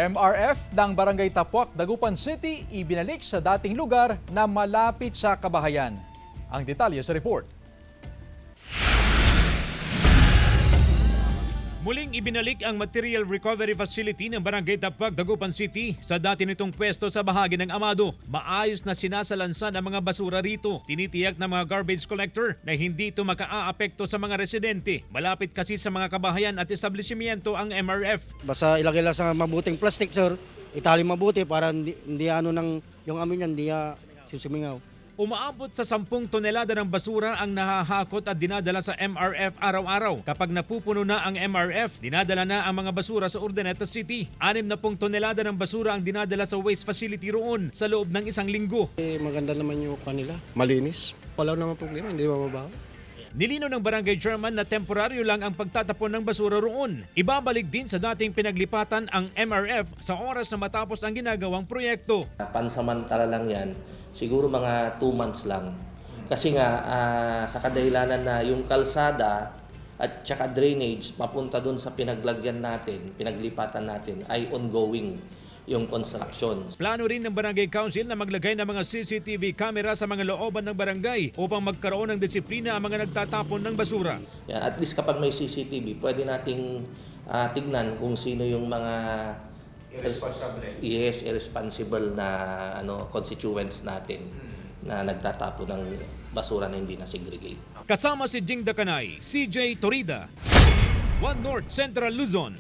MRF ng Barangay Tapuak, Dagupan City, ibinalik sa dating lugar na malapit sa kabahayan. Ang detalye sa report. Muling ibinalik ang Material Recovery Facility ng Barangay Tapuak, Dagupan City sa dati nitong pwesto sa bahagi ng Amado. Maayos na sinasalansan ang mga basura rito. Tinitiyak ng mga garbage collector na hindi ito maka-aapekto sa mga residente. Malapit kasi sa mga kabahayan at establishmento ang MRF. Basta ilagay lang sa mabuting plastic, sir. Itali mabuti para hindi ano yung amin yan, hindi susumingaw. Umaabot sa 10 tonelada ng basura ang nahahakot at dinadala sa MRF araw-araw. Kapag napupuno na ang MRF, dinadala na ang mga basura sa Urdaneta City. 60 tonelada ng basura ang dinadala sa waste facility roon sa loob ng isang linggo. Maganda naman yung kanila, malinis. Wala naman problema, hindi mababaho. Nilinaw ng barangay chairman na temporaryo lang ang pagtatapon ng basura roon. Ibabalik din sa dating pinaglipatan ang MRF sa oras na matapos ang ginagawang proyekto. Pansamantala lang yan, siguro mga 2 months lang. Kasi nga sa kadahilanan na yung kalsada at saka drainage papunta dun sa pinaglagyan natin, pinaglipatan natin ay ongoing yung construction. Plano rin ng Barangay Council na maglagay ng mga CCTV camera sa mga looban ng barangay upang magkaroon ng disiplina ang mga nagtatapon ng basura. Yan, at least kapag may CCTV, pwede nating tignan kung sino yung mga irresponsible na constituents natin na nagtatapon ng basura na hindi na segregate. Kasama si Jing Dakanay, CJ Torida, One North Central Luzon,